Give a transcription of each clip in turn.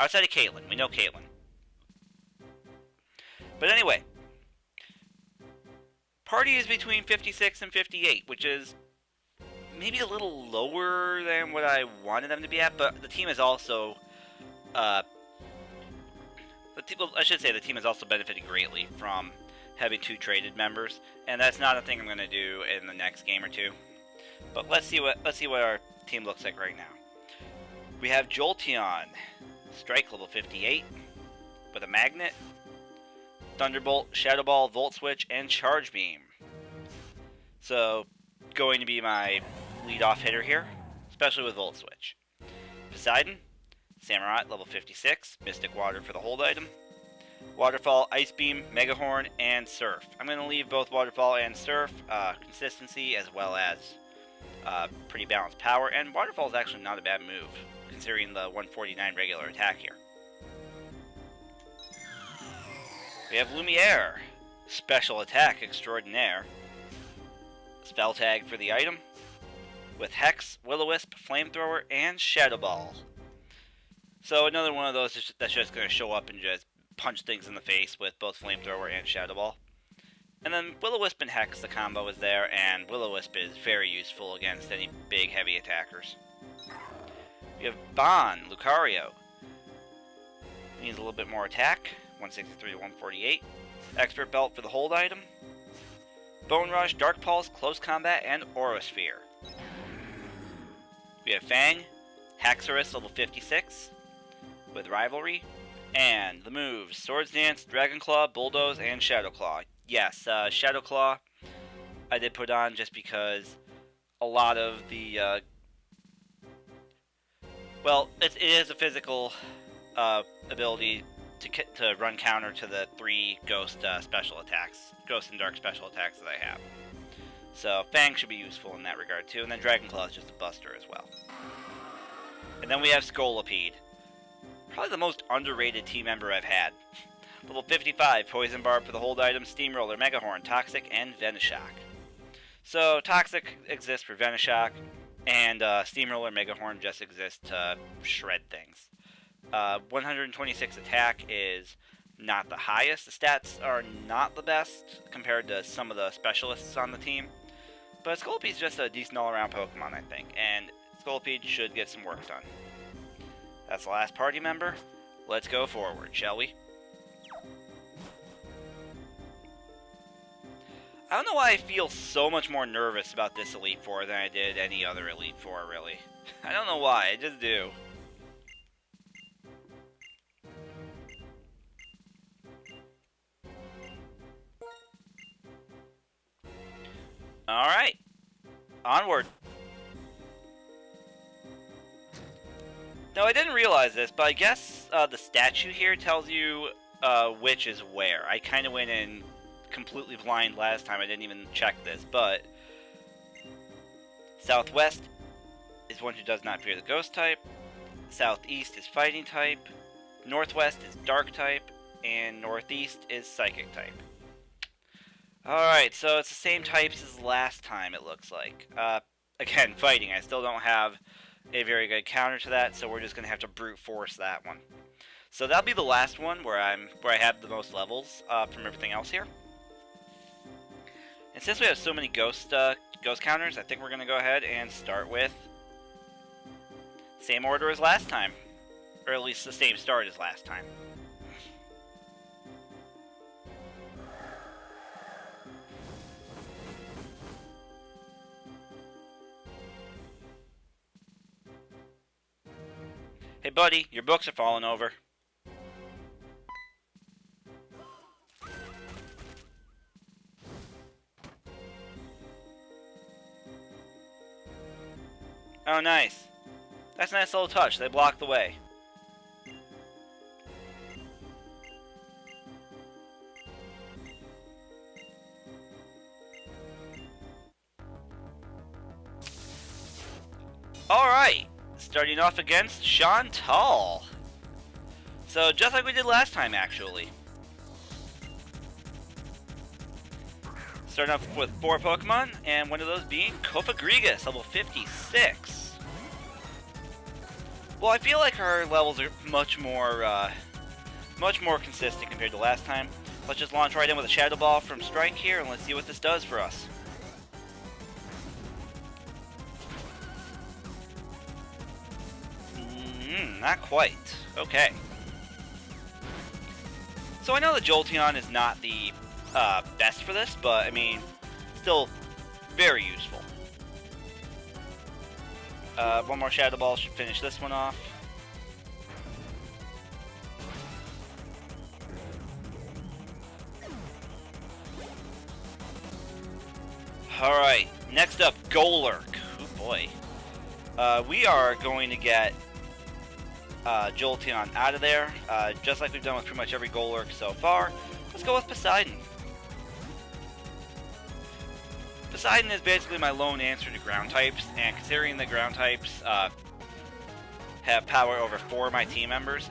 Outside of Caitlyn. We know Caitlyn. But anyway. Party is between 56 and 58, which is maybe a little lower than what I wanted them to be at, but the team is also... I should say the team has also benefited greatly from having 2 traded members, and that's not a thing I'm going to do in the next game or 2. But let's see what our team looks like right now. We have Jolteon, Strike level 58, with a Magnet, Thunderbolt, Shadow Ball, Volt Switch, and Charge Beam. So, going to be my lead-off hitter here, especially with Volt Switch. Poseidon, Samurott, level 56, Mystic Water for the hold item. Waterfall, Ice Beam, Mega Horn, and Surf. I'm going to leave both Waterfall and Surf, consistency as well as pretty balanced power, and Waterfall is actually not a bad move, considering the 149 regular attack here. We have Lumiere, Special Attack Extraordinaire, Spell Tag for the item, with Hex, Will-O-Wisp, Flamethrower, and Shadow Ball. So another one of those that's just going to show up and just punch things in the face with both Flamethrower and Shadow Ball. And then Will-O-Wisp and Hex, the combo is there, and Will-O-Wisp is very useful against any big heavy attackers. We have Bon, Lucario. Needs a little bit more attack, 163 to 148. Expert Belt for the hold item. Bone Rush, Dark Pulse, Close Combat, and Aurasphere. We have Fang, Haxorus level 56, with Rivalry. And the moves, Swords Dance, Dragon Claw, Bulldoze, and Shadow Claw. Yes, Shadow Claw I did put on just because a lot of the... well, it is a physical ability to run counter to the 3 Ghost special attacks. Ghost and Dark special attacks that I have. So, Fang should be useful in that regard too. And then Dragon Claw is just a buster as well. And then we have Scolipede. Probably the most underrated team member I've had. Level 55, Poison Barb for the hold item, Steamroller, Mega Horn, Toxic, and Venoshock. So, Toxic exists for Venoshock, and Steamroller, Mega Horn just exists to shred things. 126 attack is not the highest. The stats are not the best compared to some of the specialists on the team. But Scolipede is just a decent all-around Pokemon, I think, and Scolipede should get some work done. That's the last party member. Let's go forward, shall we? I don't know why I feel so much more nervous about this Elite Four than I did any other Elite Four, really. I don't know why, I just do. Alright. Onward. Now, I didn't realize this, but I guess the statue here tells you which is where. I kind of went in completely blind last time. I didn't even check this, but Southwest is one who does not fear the Ghost type. Southeast is Fighting type. Northwest is Dark type. And Northeast is Psychic type. Alright, so it's the same types as last time, it looks like. Again, Fighting. I still don't have a very good counter to that, so we're just going to have to brute force that one. So that'll be the last one where I have the most levels from everything else here. And since we have so many ghost counters, I think we're going to go ahead and start with same order as last time. Or at least the same start as last time. Hey buddy, your books are falling over. Oh nice. That's a nice little touch, they block the way. Alright. Starting off against Chantal. So, just like we did last time, actually. Starting off with 4 Pokemon, and one of those being Cofagrigus, level 56. Well, I feel like our levels are much more consistent compared to last time. Let's just launch right in with a Shadow Ball from Strike here, and let's see what this does for us. Not quite. Okay. So I know the Jolteon is not the best for this, but I mean, still very useful. One more Shadow Ball should finish this one off. Alright, next up, Golurk. Oh boy. We are going to get Jolteon out of there, just like we've done with pretty much every Golurk so far. Let's go with Poseidon. Poseidon is basically my lone answer to ground types, and considering the ground types have power over 4 of my team members,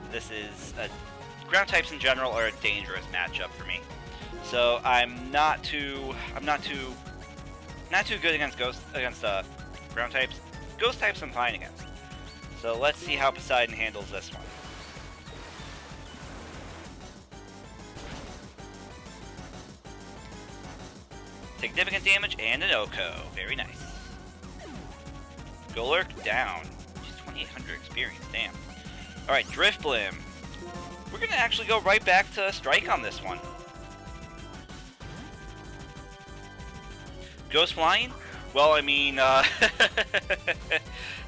ground types in general are a dangerous matchup for me. So I'm not too good against ground types. Ghost types I'm fine against. So let's see how Poseidon handles this one. Significant damage and an OHKO. Very nice. Golurk down. She's 2,800 experience. Damn. Alright, Drifblim. We're going to actually go right back to Strike on this one. Ghost Flying? Well, I mean, a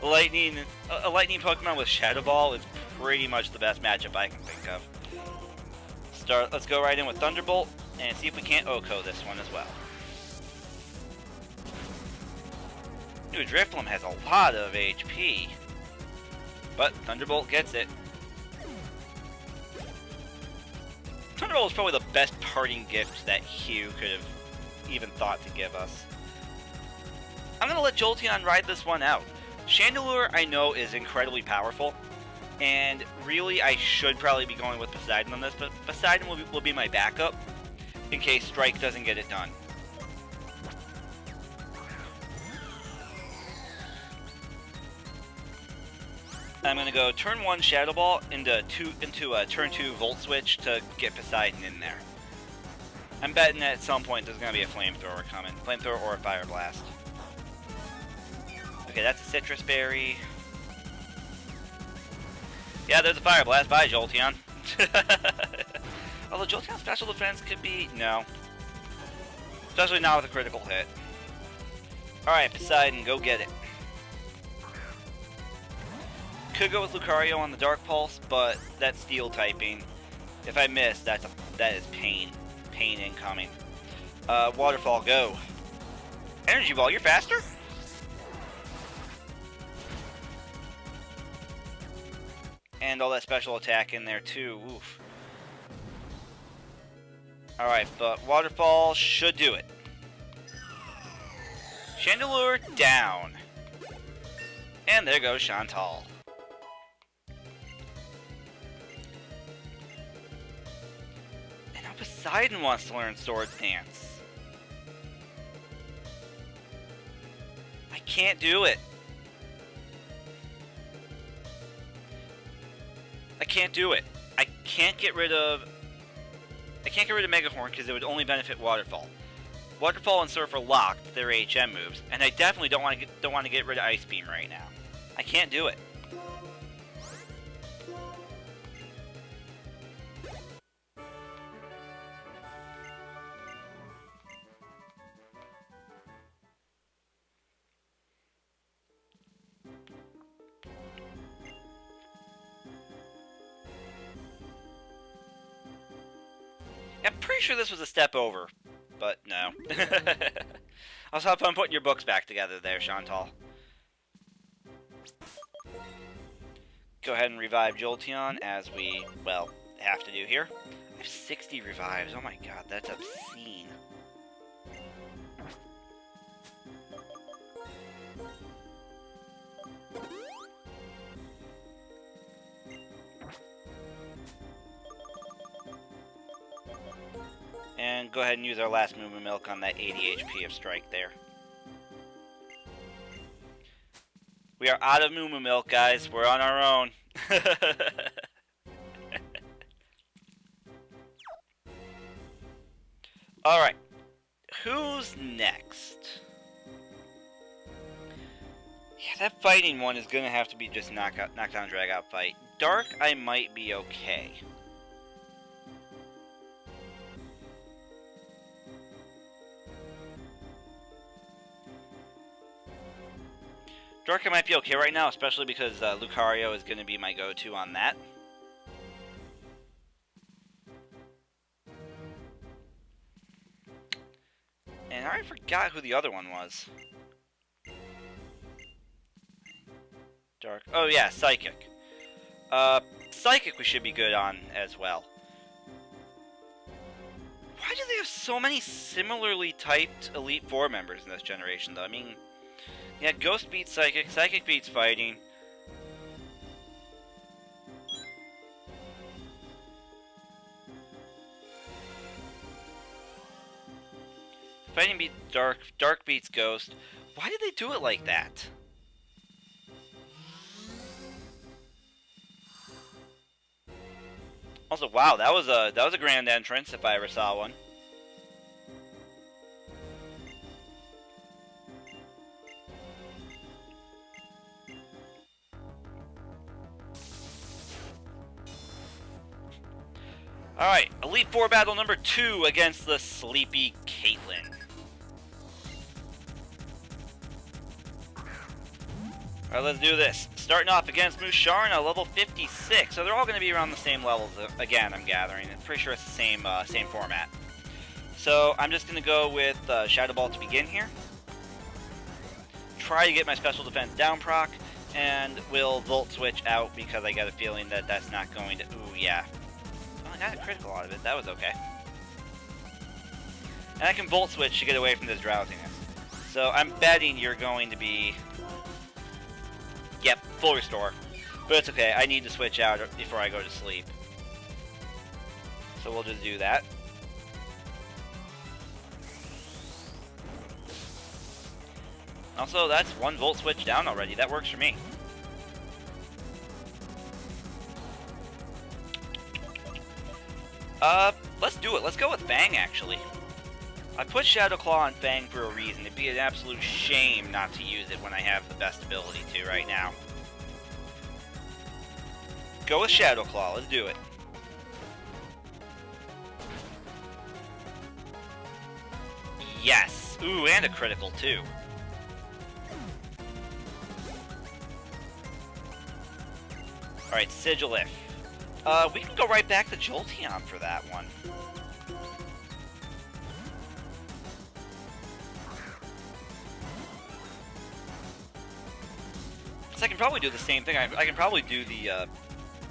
lightning Pokemon with Shadow Ball is pretty much the best matchup I can think of. Let's go right in with Thunderbolt and see if we can't OHKO this one as well. Ooh, Drifblim has a lot of HP, but Thunderbolt gets it. Thunderbolt is probably the best parting gift that Hugh could have even thought to give us. I'm going to let Jolteon ride this one out. Chandelure, I know, is incredibly powerful, and really I should probably be going with Poseidon on this, but Poseidon will be my backup in case Strike doesn't get it done. I'm going to go turn 1 Shadow Ball into a turn 2 Volt Switch to get Poseidon in there. I'm betting that at some point there's going to be a Flamethrower coming. Flamethrower or a Fire Blast. Okay, that's a Citrus Berry. Yeah, there's a Fire Blast. Bye, Jolteon. Although Jolteon's special defense could be... no. Especially not with a critical hit. Alright, Poseidon, go get it. Could go with Lucario on the Dark Pulse, but that's Steel typing. If I miss, that is pain. Pain incoming. Waterfall, go. Energy Ball, you're faster? And all that special attack in there too. Oof. Alright, but Waterfall should do it. Chandelure down. And there goes Chantal. And now Poseidon wants to learn Swords Dance. I can't do it. I can't do it. I can't get rid of Megahorn because it would only benefit Waterfall. Waterfall and Surf are locked, they're HM moves, and I definitely don't want to get rid of Ice Beam right now. I can't do it. I'm pretty sure this was a step over, but no. I'll have fun putting your books back together there, Chantal. Go ahead and revive Jolteon, as we, well, have to do here. I have 60 revives. Oh my god, that's obscene. And go ahead and use our last Moo Moo Milk on that 80 HP of Strike there. We are out of Moo Moo Milk, guys. We're on our own. Alright. Who's next? Yeah, that fighting one is gonna have to be just knockdown, drag out fight. Dark, I might be okay. Dark, I might be okay right now, especially because Lucario is going to be my go-to on that. And I already forgot who the other one was. Dark. Oh yeah, Psychic. Psychic we should be good on as well. Why do they have so many similarly typed Elite Four members in this generation, though? I mean, yeah, Ghost beats Psychic, Psychic beats Fighting. Fighting beats Dark, Dark beats Ghost. Why did they do it like that? Also, wow, that was a grand entrance if I ever saw one. Alright, Elite Four battle number 2 against the sleepy Caitlyn. Alright, let's do this. Starting off against Musharna, level 56. So they're all going to be around the same levels again, I'm gathering. I'm pretty sure it's the same format. So I'm just going to go with Shadow Ball to begin here. Try to get my special defense down proc, and will Volt Switch out because I got a feeling that that's not going to... Ooh, yeah. Well, I got a critical out of it. That was okay. And I can Volt Switch to get away from this drowsiness. So I'm betting you're going to be... Yep, full restore. But it's okay, I need to switch out before I go to sleep. So we'll just do that. Also, that's one Volt Switch down already. That works for me. Let's do it. Let's go with Fang, actually. I put Shadow Claw on Fang for a reason. It'd be an absolute shame not to use it when I have the best ability to right now. Go with Shadow Claw. Let's do it. Yes. Ooh, and a critical, too. Alright, Sigilif. We can go right back to Jolteon for that one. So I can probably do the same thing. I can probably do the,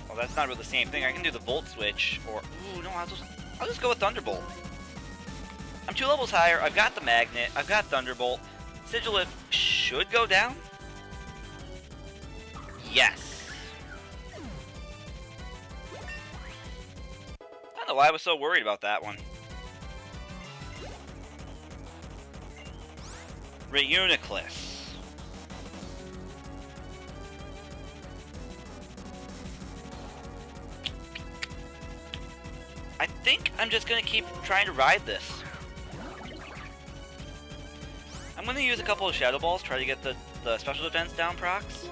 well, that's not really the same thing. I can do the Volt Switch, or... Ooh, no, I'll just go with Thunderbolt. I'm 2 levels higher. I've got the Magnet. I've got Thunderbolt. Sigilif should go down? Yes. I don't know why I was so worried about that one. Reuniclus. I think I'm just going to keep trying to ride this. I'm going to use a couple of Shadow Balls, try to get the special defense down procs.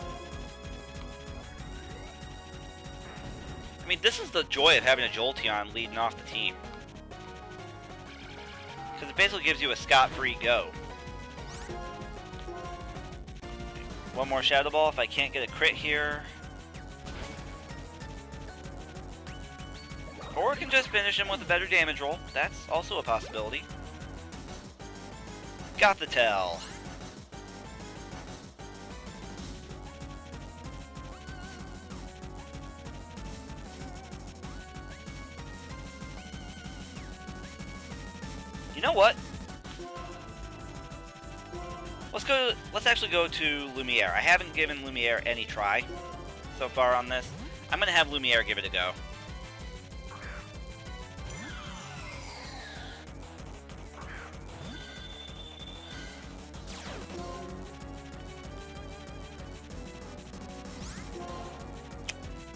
I mean, this is the joy of having a Jolteon leading off the team. Because it basically gives you a scot-free go. One more Shadow Ball if I can't get a crit here. Or we can just finish him with a better damage roll. That's also a possibility. Got the tell. You know what? Let's actually go to Lumiere. I haven't given Lumiere any try so far on this. I'm gonna have Lumiere give it a go.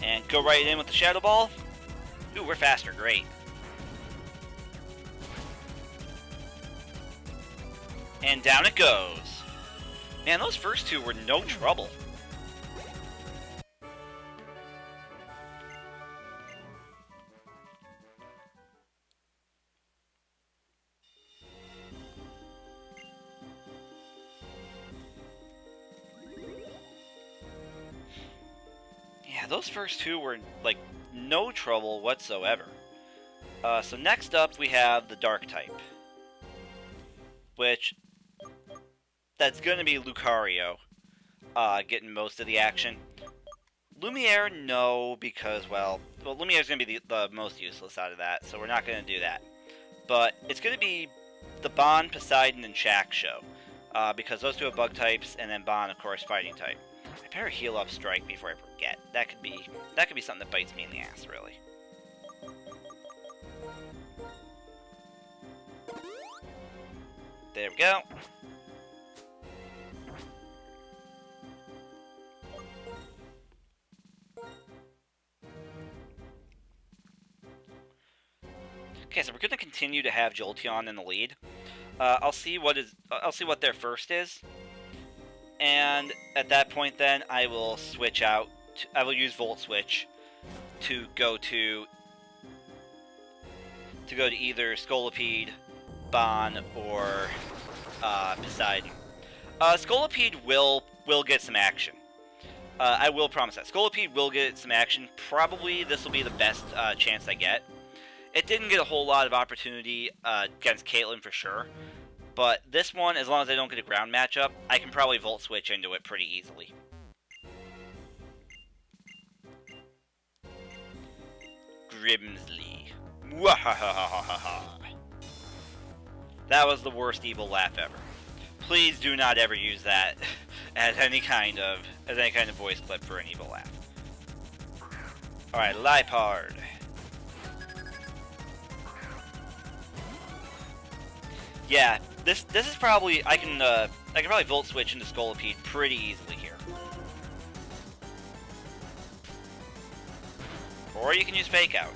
And go right in with the Shadow Ball. Ooh, we're faster. Great. And down it goes. Man, those first two were no trouble. Yeah, those first two were, like, no trouble whatsoever. So next up, we have the Dark type. Which, that's going to be Lucario getting most of the action. Lumiere, no, because, well, Lumiere's going to be the most useless out of that, so we're not going to do that. But it's going to be the Bon, Poseidon, and Shaq show. Because those two have bug types, and then Bon, of course, fighting type. I better heal up Strike before I forget. That could be something that bites me in the ass, really. There we go. Okay, so we're going to continue to have Jolteon in the lead. I'll see what their first is, and at that point, then I will switch out. I will use Volt Switch to go to either Scolipede, Bon, or Poseidon. Scolipede will get some action. I will promise that. Scolipede will get some action. Probably this will be the best chance I get. It didn't get a whole lot of opportunity against Caitlyn for sure. But this one, as long as I don't get a ground matchup, I can probably Volt Switch into it pretty easily. Grimsley. Mwahahahaha. That was the worst evil laugh ever. Please do not ever use that as any kind of voice clip for an evil laugh. Alright, Liepard. Yeah, this is probably I can probably Volt Switch into Scolipede pretty easily here. Or you can use Fake Out.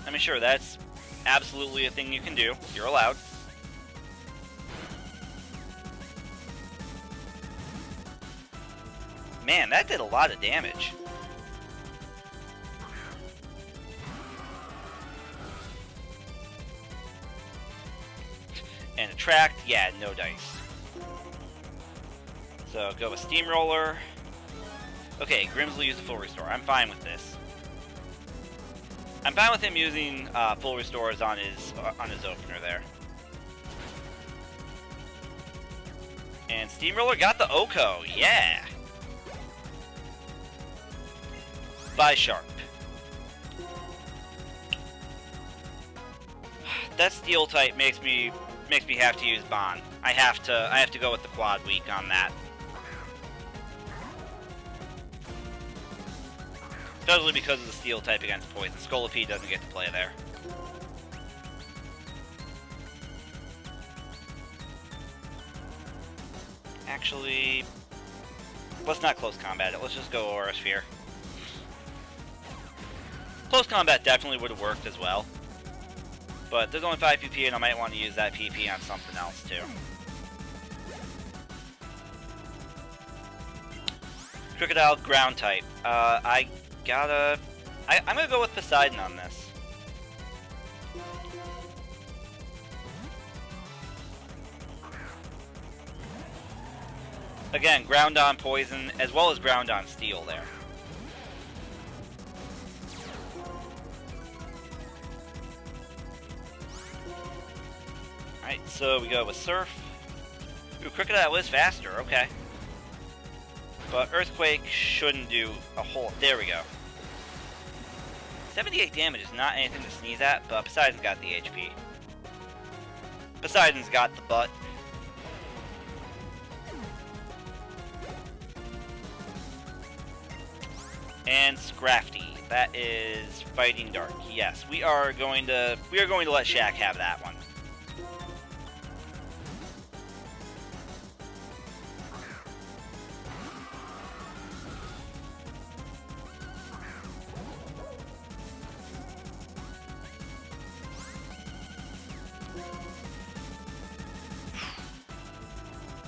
I mean, sure, that's absolutely a thing you can do. You're allowed. Man, that did a lot of damage. And Attract, yeah, no dice. So go with Steamroller. Okay, Grimsley used a full restore. I'm fine with this. I'm fine with him using full restores on his opener there. And Steamroller got the Oko, yeah. Bisharp. That Steel type makes me have to use Bon. I have to go with the Quad Weak on that. Totally because of the Steel type against Poison. Scolipede doesn't get to play there. Actually, let's not close combat it. Let's just go Aura Sphere. Close combat definitely would have worked as well. But there's only 5 PP and I might want to use that PP on something else too. Crocodile ground type. I'm gonna go with Poseidon on this. Again, ground on poison as well as ground on steel there. Alright, so we go with Surf. Ooh, Crocodile is faster, okay. But Earthquake shouldn't do a whole... There we go. 78 damage is not anything to sneeze at, but Poseidon's got the HP. Poseidon's got the butt. And Scrafty. That is Fighting Dark. Yes, we are going to let Shaq have that one.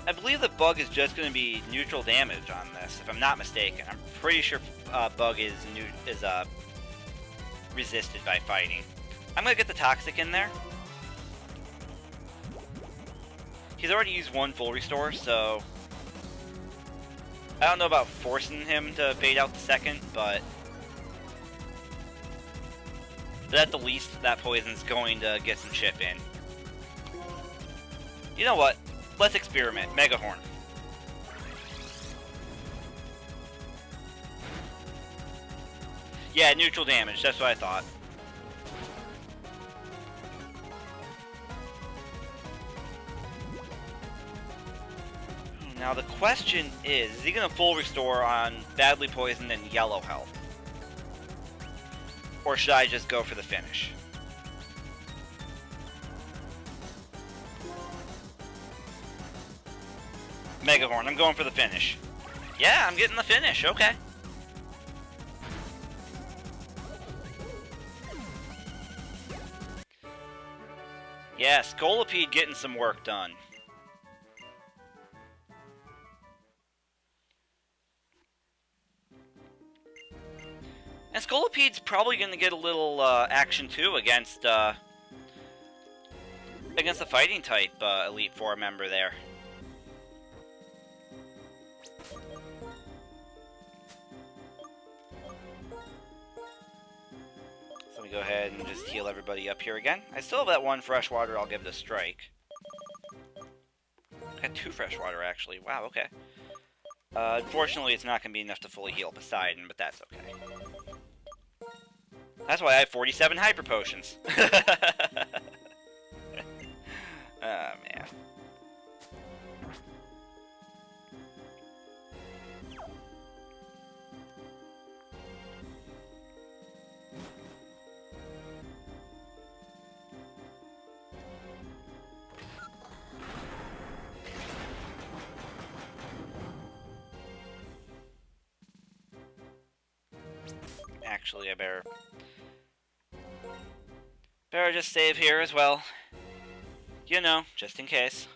I believe the bug is just going to be neutral damage on this, if I'm not mistaken. I'm pretty sure bug is resisted by fighting. I'm going to get the toxic in there. He's already used one full restore, so I don't know about forcing him to bait out the second, but at the least that poison's going to get some chip in. You know what? Let's experiment. Mega Horn. Yeah, neutral damage. That's what I thought. Now the question is he going to full restore on badly poisoned and yellow health? Or should I just go for the finish? Mega Horn, I'm going for the finish. Yeah, I'm getting the finish, okay. Yeah, Scolipede getting some work done. And Scolipede's probably going to get a little action too against the fighting type Elite Four member there. So let me go ahead and just heal everybody up here again. I still have that one freshwater. I'll give it a strike. I got 2 freshwater actually. Wow. Okay. Unfortunately, it's not going to be enough to fully heal Poseidon, but that's okay. That's why I have 47 Hyper Potions. Oh, man. Actually, I better just save here as well. You know, just in case.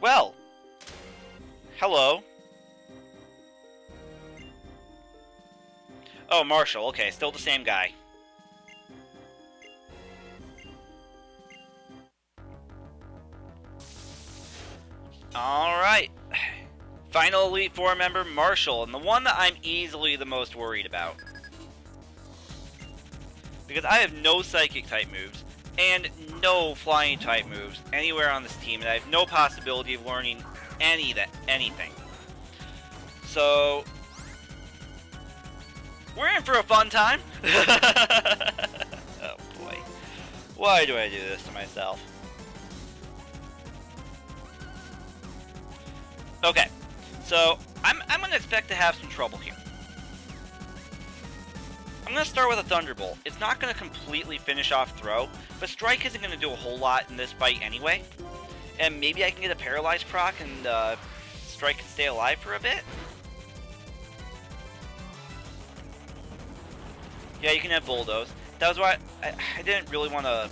Well, hello. Oh, Marshall. Okay, still the same guy. Alright. Final Elite Four member, Marshall, and the one that I'm easily the most worried about. Because I have no Psychic type moves, and no Flying type moves anywhere on this team, and I have no possibility of learning anything. So, we're in for a fun time. Oh boy. Why do I do this to myself? Okay, so I'm going to expect to have some trouble here. I'm going to start with a Thunderbolt. It's not going to completely finish off Throw, but Strike isn't going to do a whole lot in this fight anyway. And maybe I can get a Paralyze proc and Strike can stay alive for a bit. Yeah, you can have Bulldoze. That was why I didn't really want to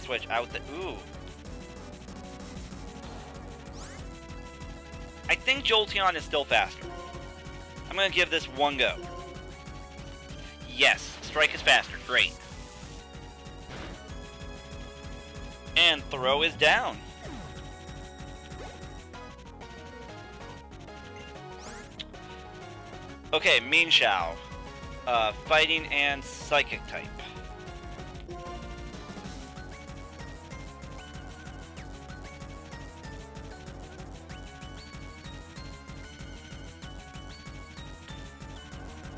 switch out the... Ooh. I think Jolteon is still faster. I'm going to give this one go. Yes, Strike is faster. Great. And Throw is down. Okay, Mienshao. Fighting and Psychic type.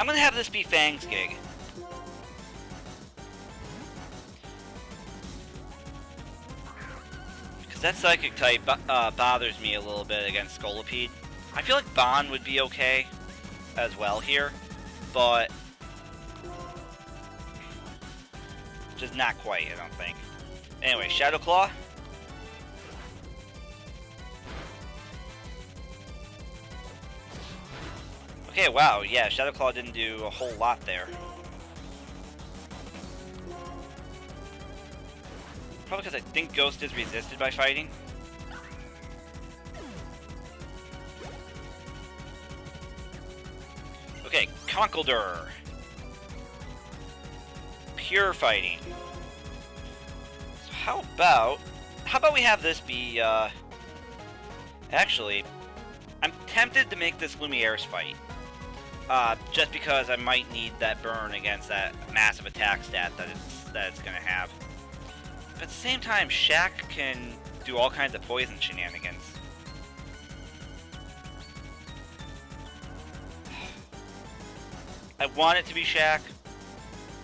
I'm gonna have this be Fang's gig. Because that Psychic type bothers me a little bit against Scolipede. I feel like Bond would be okay as well here, but just not quite, I don't think. Anyway, Shadow Claw. Okay, wow, yeah, Shadow Claw didn't do a whole lot there. Probably because I think Ghost is resisted by fighting. Okay, Conkeldurr. Pure fighting. So how about we have this be, actually, I'm tempted to make this Lumiere's fight. Just because I might need that burn against that massive attack stat that it's gonna have. But at the same time, Shaq can do all kinds of poison shenanigans. I want it to be Shaq,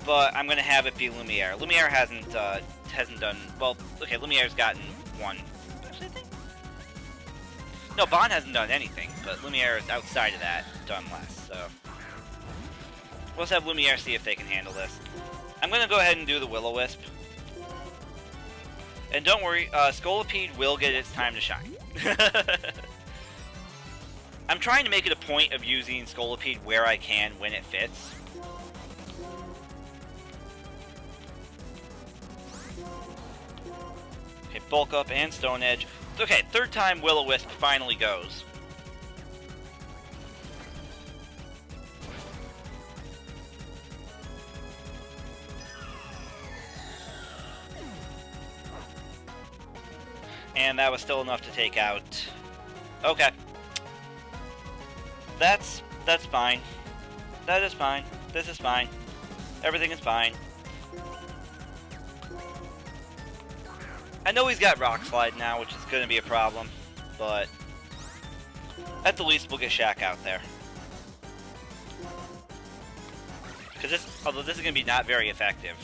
but I'm gonna have it be Lumiere. Lumiere hasn't done well. Okay, Lumiere's gotten one. Actually, I think no, Bond hasn't done anything, but Lumiere is outside of that done less. So let's have Lumiere see if they can handle this. I'm gonna go ahead and do the Will-O-Wisp. And don't worry, Scolipede will get its time to shine. I'm trying to make it a point of using Scolipede where I can when it fits. Okay, Bulk Up and Stone Edge. Okay, third time Will-O-Wisp finally goes. And that was still enough to take out. Okay. That's fine. That is fine. This is fine. Everything is fine. I know he's got Rock Slide now, which is going to be a problem, but at the least we'll get Shaq out there. Because although this is going to be not very effective.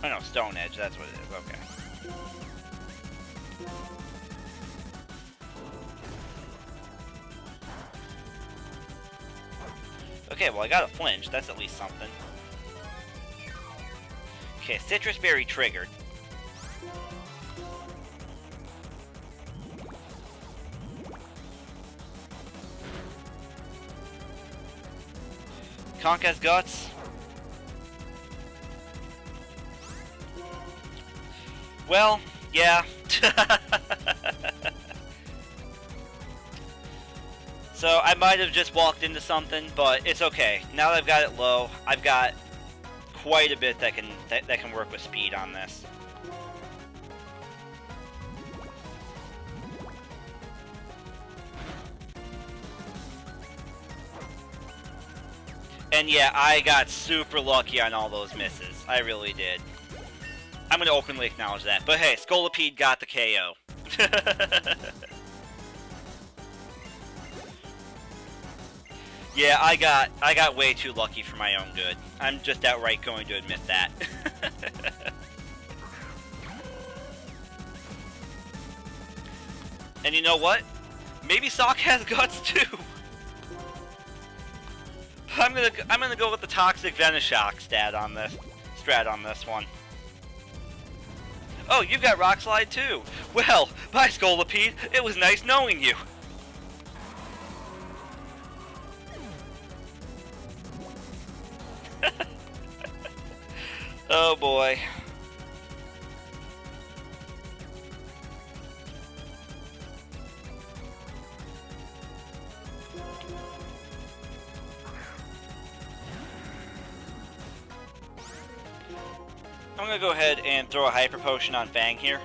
Oh no, Stone Edge, that's what it is, okay. Okay, well I got a flinch, that's at least something. Okay, Citrus Berry triggered. Conk has Guts. Well, yeah. So I might have just walked into something, but it's okay. Now that I've got it low, I've got quite a bit that can work with speed on this. And yeah, I got super lucky on all those misses. I really did. I'm going to openly acknowledge that. But hey, Scolipede got the KO. Yeah, I got way too lucky for my own good. I'm just outright going to admit that. And you know what? Maybe Sock has Guts too. I'm gonna go with the Toxic Venoshock strat on this one. Oh, you've got Rock Slide too. Well, bye Scolipede. It was nice knowing you. Oh boy. I'm gonna go ahead and throw a Hyper Potion on Fang here.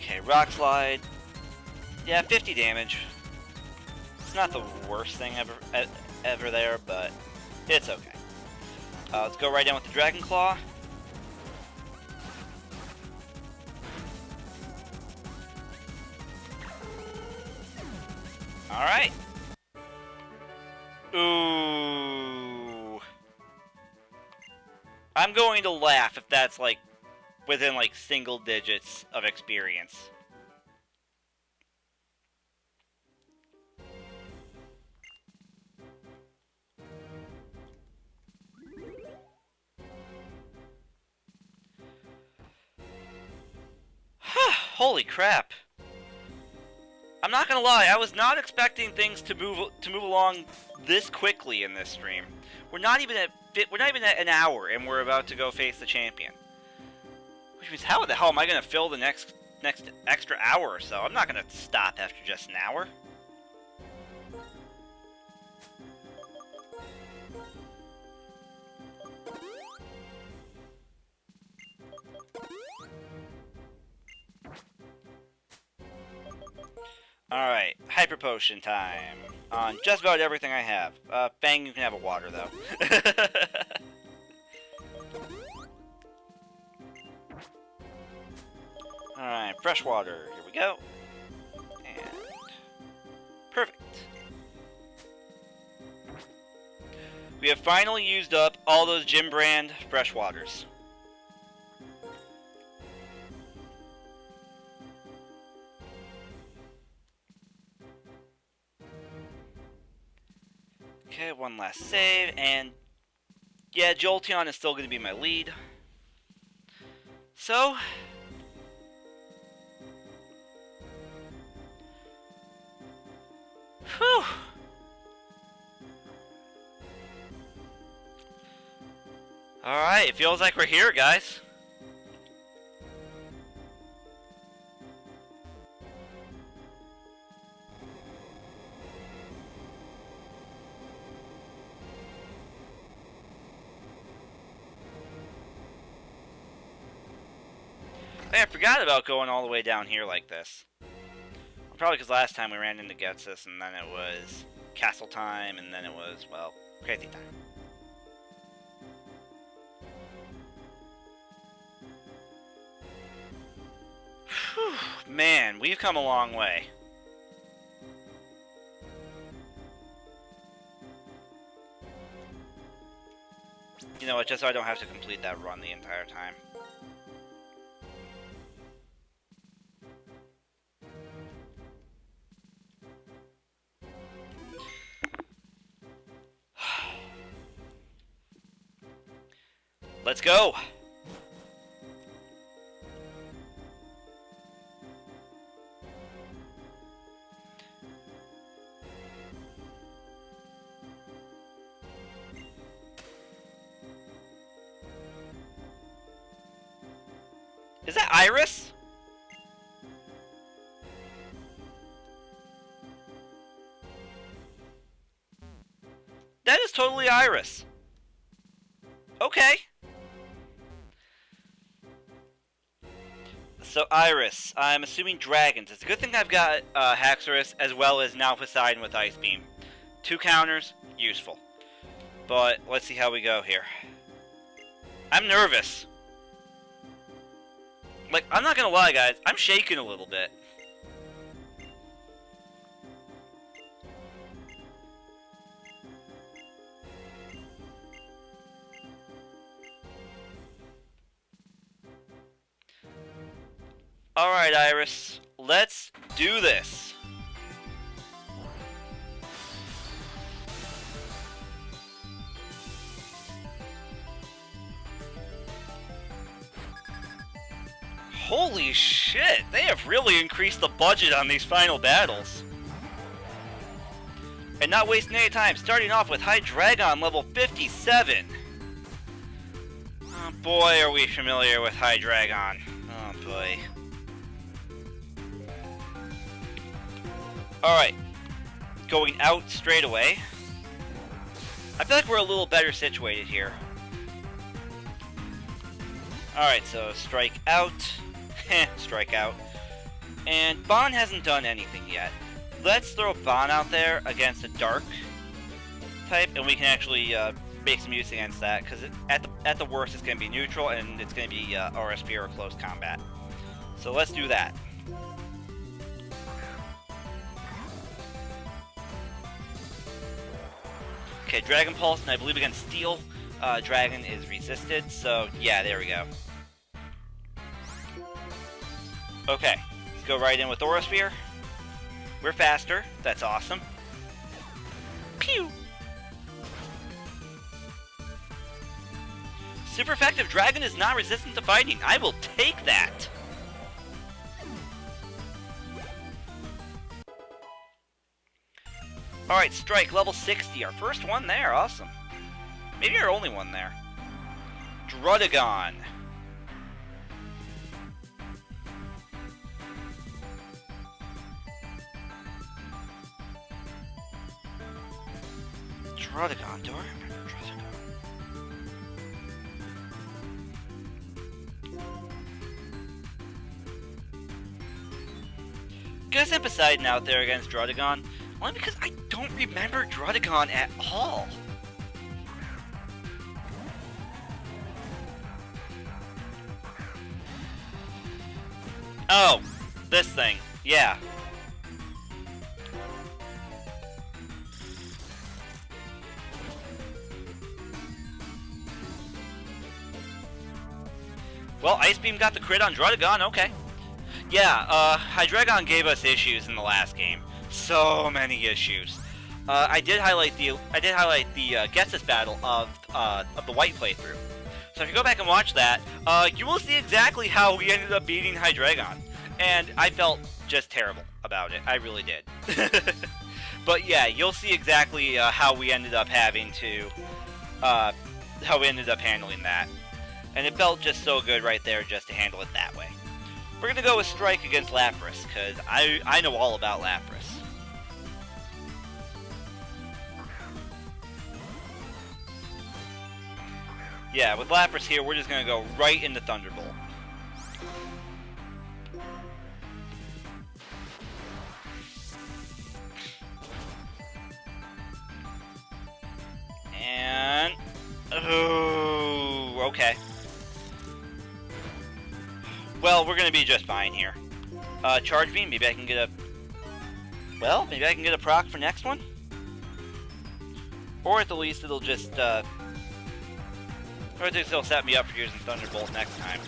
Okay, Rock Slide. Yeah, 50 damage. It's not the worst thing ever there, but it's okay. Let's go right down with the Dragon Claw. Alright. Ooh. I'm going to laugh if that's like within like single digits of experience. Holy crap. I'm not gonna lie, I was not expecting things to move along this quickly in this stream. We're not even at an hour, and we're about to go face the champion. Which means, how the hell am I gonna fill the next extra hour or so? I'm not gonna stop after just an hour. Alright, Hyper Potion time. On just about everything I have. Fang, you can have a water, though. Alright, fresh water. Here we go. And... perfect. We have finally used up all those gym brand fresh waters. Okay, one last save, and yeah, Jolteon is still going to be my lead. So, whew. Alright, it feels like we're here, guys. I forgot about going all the way down here like this. Probably because last time we ran into Ghetsis, and then it was castle time, and then it was, well, crazy time. Whew, man, we've come a long way. You know what, just so I don't have to complete that run the entire time. Let's go! Is that Iris? That is totally Iris. Okay. So Iris, I'm assuming dragons. It's a good thing I've got Haxorus as well as now Poseidon with Ice Beam. 2 counters, useful. But let's see how we go here. I'm nervous. Like, I'm not gonna lie, guys. I'm shaking a little bit. Alright, Iris. Let's do this. Holy shit! They have really increased the budget on these final battles. And not wasting any time, starting off with Hydreigon level 57. Oh boy, are we familiar with Hydreigon. Oh boy. Alright, going out straight away. I feel like we're a little better situated here. Alright, so strike out, strike out. And Bon hasn't done anything yet. Let's throw Bon out there against a dark type, and we can actually make some use against that, because at the worst it's going to be neutral, and it's going to be RSP or close combat. So let's do that. Okay, Dragon Pulse, and I believe against Steel, Dragon is resisted, so yeah, there we go. Okay, let's go right in with Aura Sphere. We're faster, that's awesome. Pew! Super effective, Dragon is not resistant to fighting. I will take that! Alright, Strike, level 60. Our first one there. Awesome. Maybe our only one there. Druddigon. Druddigon, do I remember Druddigon? Gonna send Poseidon out there against Druddigon, only because I don't remember Druddigon at all. Oh, this thing, yeah. Well, Ice Beam got the crit on Druddigon, okay. Yeah, Hydreigon gave us issues in the last game. So many issues. I did highlight the Ghetsis battle of the white playthrough. So if you go back and watch that, you will see exactly how we ended up beating Hydreigon. And I felt just terrible about it. I really did. But yeah, you'll see exactly how we ended up having to, how we ended up handling that. And it felt just so good right there just to handle it that way. We're going to go with Strike against Lapras, because I know all about Lapras. Yeah, with Lapras here, we're just going to go right into Thunderbolt. And... oh, okay. Well, we're gonna be just fine here. Charge Beam, maybe I can get a... well, maybe I can get a proc for next one? Or at the least it'll just, or at least it'll set me up for using Thunderbolt next time.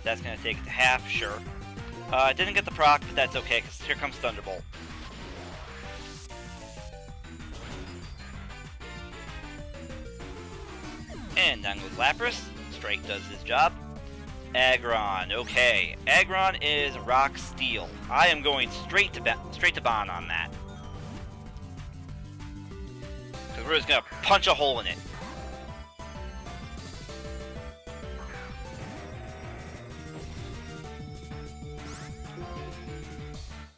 That's gonna take it to half, sure. I didn't get the proc, but that's okay, because here comes Thunderbolt. And down goes Lapras. Strike does his job. Aggron, okay. Aggron is Rock Steel. I am going straight to Bond on that. Because we're just going to punch a hole in it.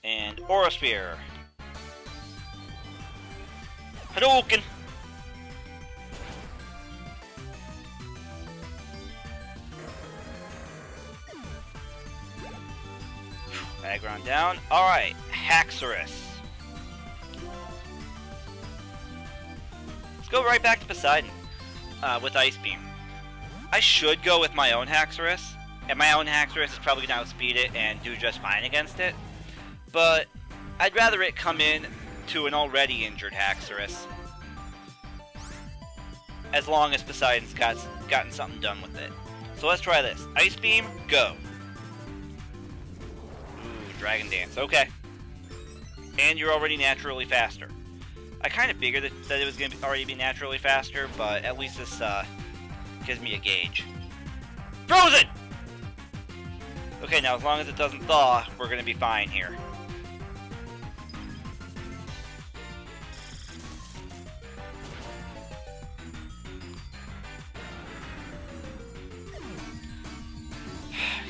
And Aura Sphere. Hadouken! Aggron down. Alright, Haxorus. Let's go right back to Poseidon with Ice Beam. I should go with my own Haxorus, and my own Haxorus is probably going to outspeed it and do just fine against it. But I'd rather it come in to an already injured Haxorus, as long as Poseidon's gotten something done with it. So let's try this. Ice Beam, go. Dragon Dance, okay. And you're already naturally faster. I kind of figured that it was going to already be naturally faster, but at least this gives me a gauge. Frozen! Okay, now as long as it doesn't thaw, we're going to be fine here.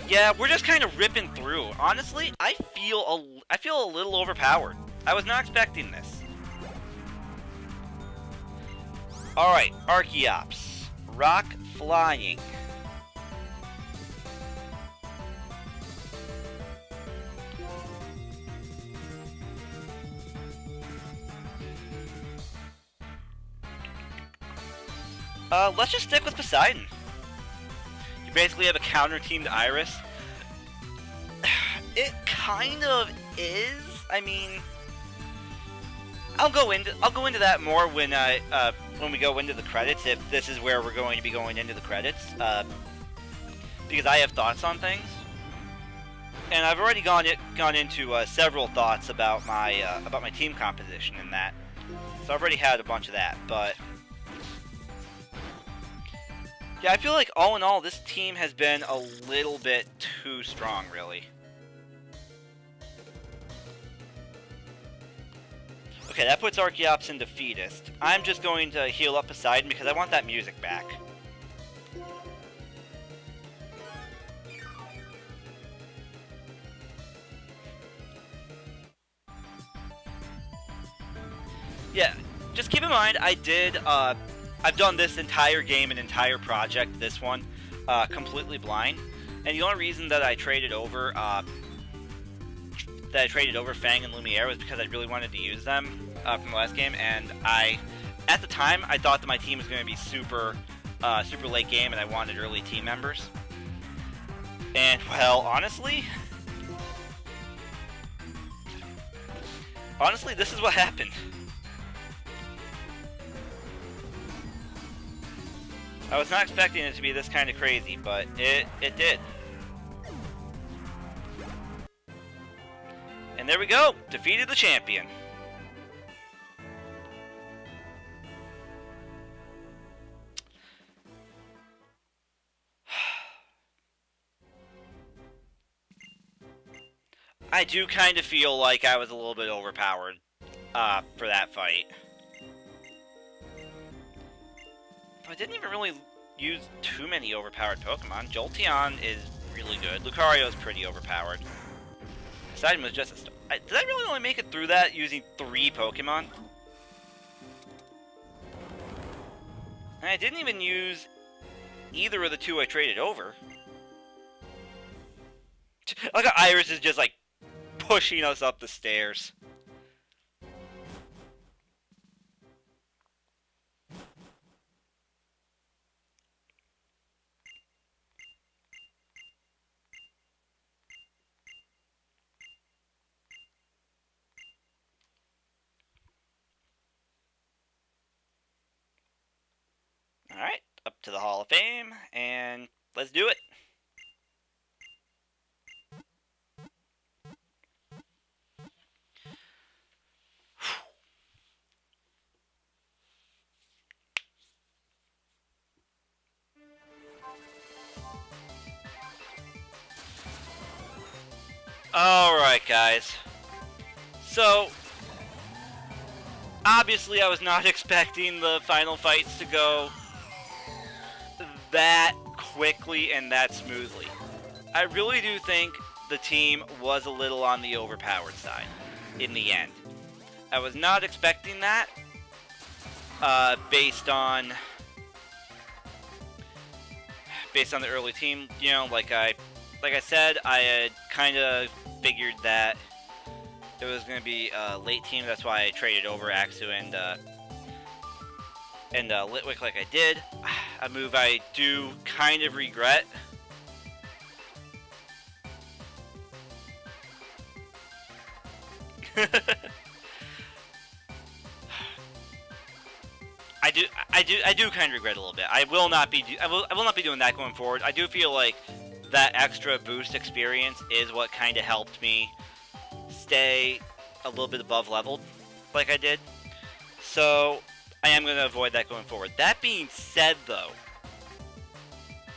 Yeah, we're just kind of ripping through. Honestly, I feel a little overpowered. I was not expecting this. Alright, Archeops. Rock Flying. Let's just stick with Poseidon. You basically have a counter-teamed Iris. It kind of is. I mean, I'll go into that more when we go into the credits, if this is where we're going to be going into the credits, because I have thoughts on things, and I've already gone into several thoughts about my team composition in that, so I've already had a bunch of that, but. Yeah, I feel like all in all, this team has been a little bit too strong, really. Okay, that puts Archeops in Defeatist. I'm just going to heal up Poseidon because I want that music back. Yeah, just keep in mind, I've done this entire game, an entire project, this one, completely blind. And the only reason that I traded over, Fang and Lumiere was because I really wanted to use them from the last game, and at the time, I thought that my team was going to be super late game, and I wanted early team members. And, well, honestly, this is what happened. I was not expecting it to be this kind of crazy, but it did. And there we go! Defeated the champion. I do kind of feel like I was a little bit overpowered for that fight. I didn't even really use too many overpowered Pokemon. Jolteon is really good. Lucario is pretty overpowered. Poseidon was just a did I really only make it through that using 3 Pokemon? And I didn't even use either of the 2 I traded over. Look how Iris is just like pushing us up the stairs. Alright, up to the Hall of Fame, and let's do it. Alright, guys. So, obviously I was not expecting the final fights to go that quickly and that smoothly. I really do think the team was a little on the overpowered side in the end. I was not expecting that based on the early team. You know, like I said, I had kind of figured that it was going to be a late team. That's why I traded over Axu and Litwick like I did. A move I do kind of regret. I do kind of regret a little bit. I will not be doing that going forward. I do feel like that extra boost experience is what kind of helped me stay a little bit above leveled like I did. So I am going to avoid that going forward. That being said, though,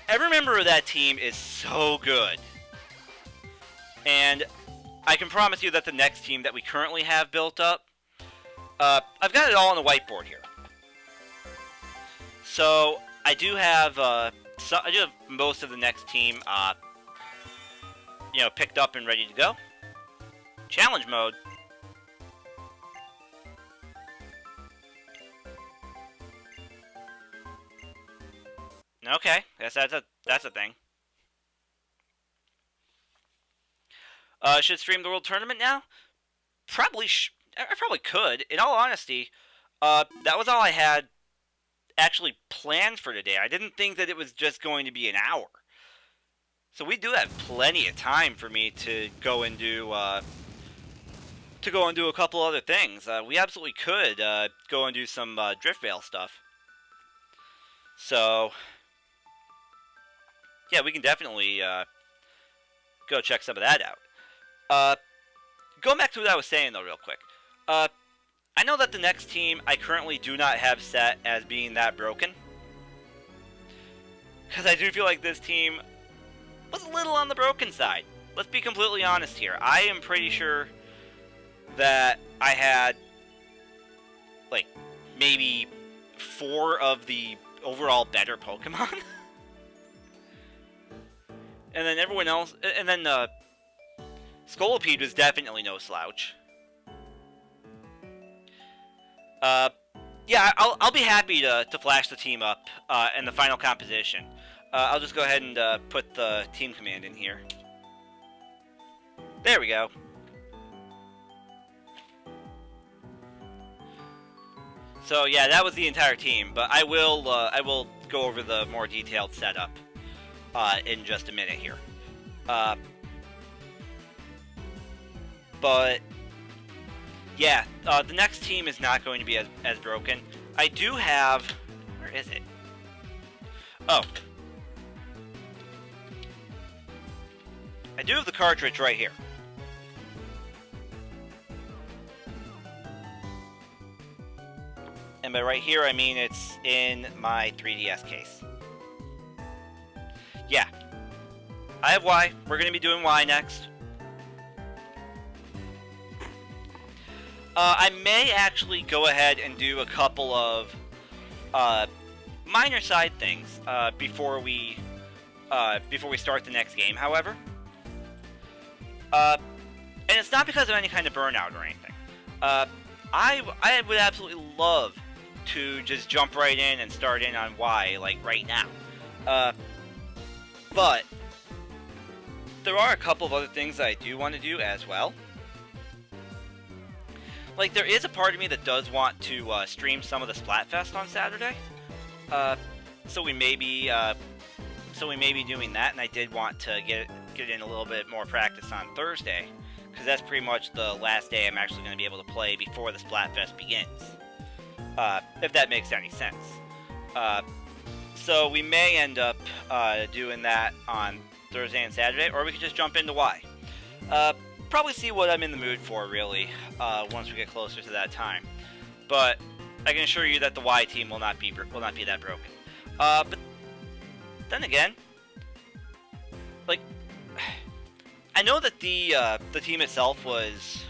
every member of that team is so good. And I can promise you that the next team that we currently have built up, I've got it all on the whiteboard here. So I do have most of the next team, picked up and ready to go. Challenge mode. Okay, guess that's a thing. Should stream the World Tournament now? I probably could. In all honesty, that was all I had actually planned for today. I didn't think that it was just going to be an hour. So we do have plenty of time for me to go and do a couple other things. We absolutely could go and do some Driftvale stuff. So yeah, we can definitely go check some of that out. Going back to what I was saying, though, real quick. I know that the next team I currently do not have set as being that broken. Because I do feel like this team was a little on the broken side. Let's be completely honest here. I am pretty sure that I had like, maybe 4 of the overall better Pokemon. And then everyone else, and then Scolipede was definitely no slouch. Yeah, I'll be happy to flash the team up in the final composition. I'll just go ahead and put the team command in here. There we go. So yeah, that was the entire team, but I will go over the more detailed setup in just a minute here. But yeah, the next team is not going to be as broken. I do have... Where is it? Oh. I do have the cartridge right here. And by right here, I mean it's in my 3DS case. Yeah. I have Y. We're going to be doing Y next. I may actually go ahead and do a couple of minor side things before we start the next game, however. And it's not because of any kind of burnout or anything. I would absolutely love to just jump right in and start in on Y, like, right now. But there are a couple of other things that I do want to do as well. Like, there is a part of me that does want to stream some of the Splatfest on Saturday. So we may be doing that, and I did want to get in a little bit more practice on Thursday, because that's pretty much the last day I'm actually going to be able to play before the Splatfest begins. If that makes any sense. So we may end up doing that on Thursday and Saturday, or we could just jump into Y. Probably see what I'm in the mood for, really, once we get closer to that time. But I can assure you that the Y team will not be that broken. But then again, like, I know that the team itself was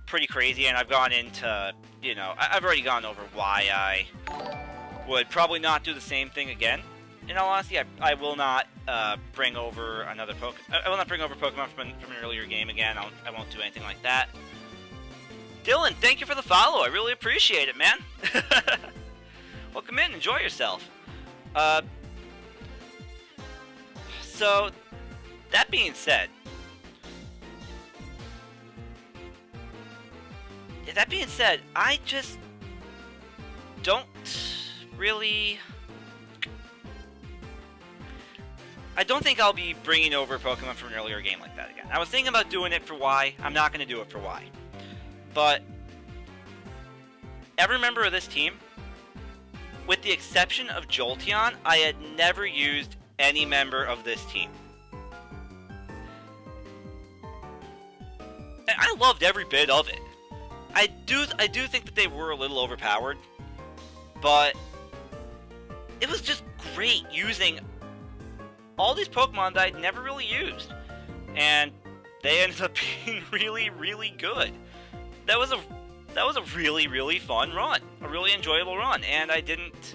pretty crazy, and I've gone into, you know, I've already gone over why I would probably not do the same thing again. In all honesty, I will not bring over another I will not bring over Pokemon from an earlier game again. I won't do anything like that. Dylan, thank you for the follow. I really appreciate it, man. Welcome in. Enjoy yourself. So, that being said, I just don't really... I don't think I'll be bringing over Pokemon from an earlier game like that again. I was thinking about doing it for Y. I'm not going to do it for Y. But every member of this team, with the exception of Jolteon, I had never used any member of this team. And I loved every bit of it. I do think that they were a little overpowered, but it was just great using all these Pokemon that I'd never really used, and they ended up being really, really good. That was a really, really fun run, a really enjoyable run, and I didn't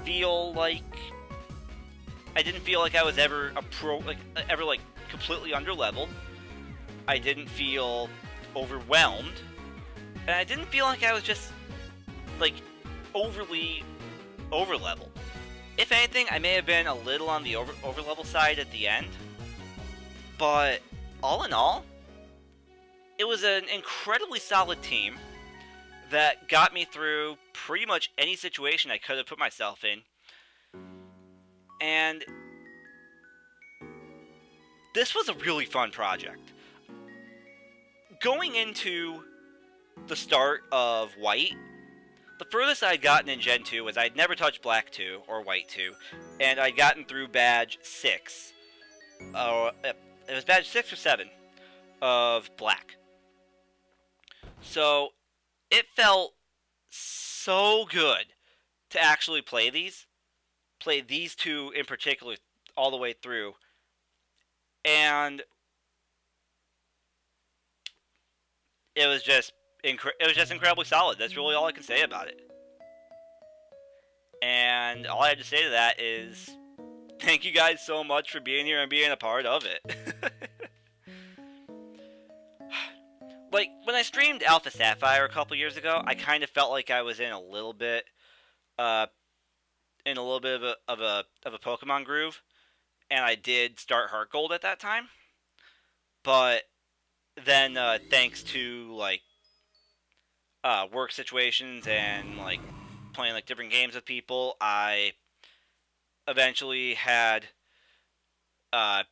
feel like I was ever completely underleveled. I didn't feel overwhelmed, and I didn't feel like I was just like overly overleveled. If anything, I may have been a little on the overlevel side at the end, but all in all, it was an incredibly solid team that got me through pretty much any situation I could have put myself in. And this was a really fun project. Going into the start of White, the furthest I'd gotten in Gen 2 was I'd never touched Black 2 or White 2, and I'd gotten through Badge 6. It was Badge 6 or 7 of Black. So, it felt so good to actually play these two in particular all the way through. And it was just it was just incredibly solid. That's really all I can say about it. And all I have to say to that is, thank you guys so much for being here and being a part of it. Like, when I streamed Alpha Sapphire a couple years ago, I kind of felt like I was in a little bit of a Pokemon groove, and I did start Heart Gold at that time. But then, thanks to like work situations and like playing like different games with people, I eventually had I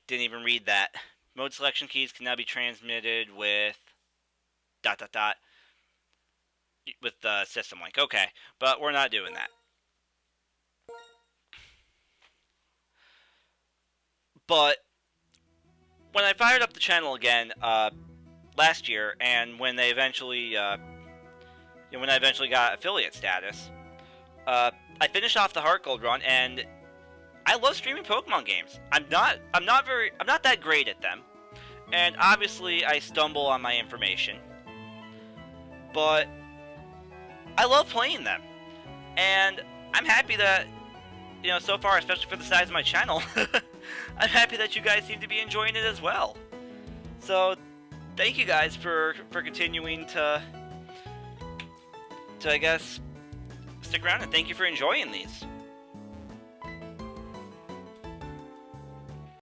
didn't even read that. Mode selection keys can now be transmitted with ... with the system link. Okay, but we're not doing that. But when I fired up the channel again last year, and when they eventually, when I eventually got affiliate status, I finished off the Heart Gold run, and I love streaming Pokemon games. I'm not that great at them, and obviously I stumble on my information, but I love playing them, and I'm happy that, so far, especially for the size of my channel, I'm happy that you guys seem to be enjoying it as well. So, thank you guys for continuing to I guess, stick around, and thank you for enjoying these.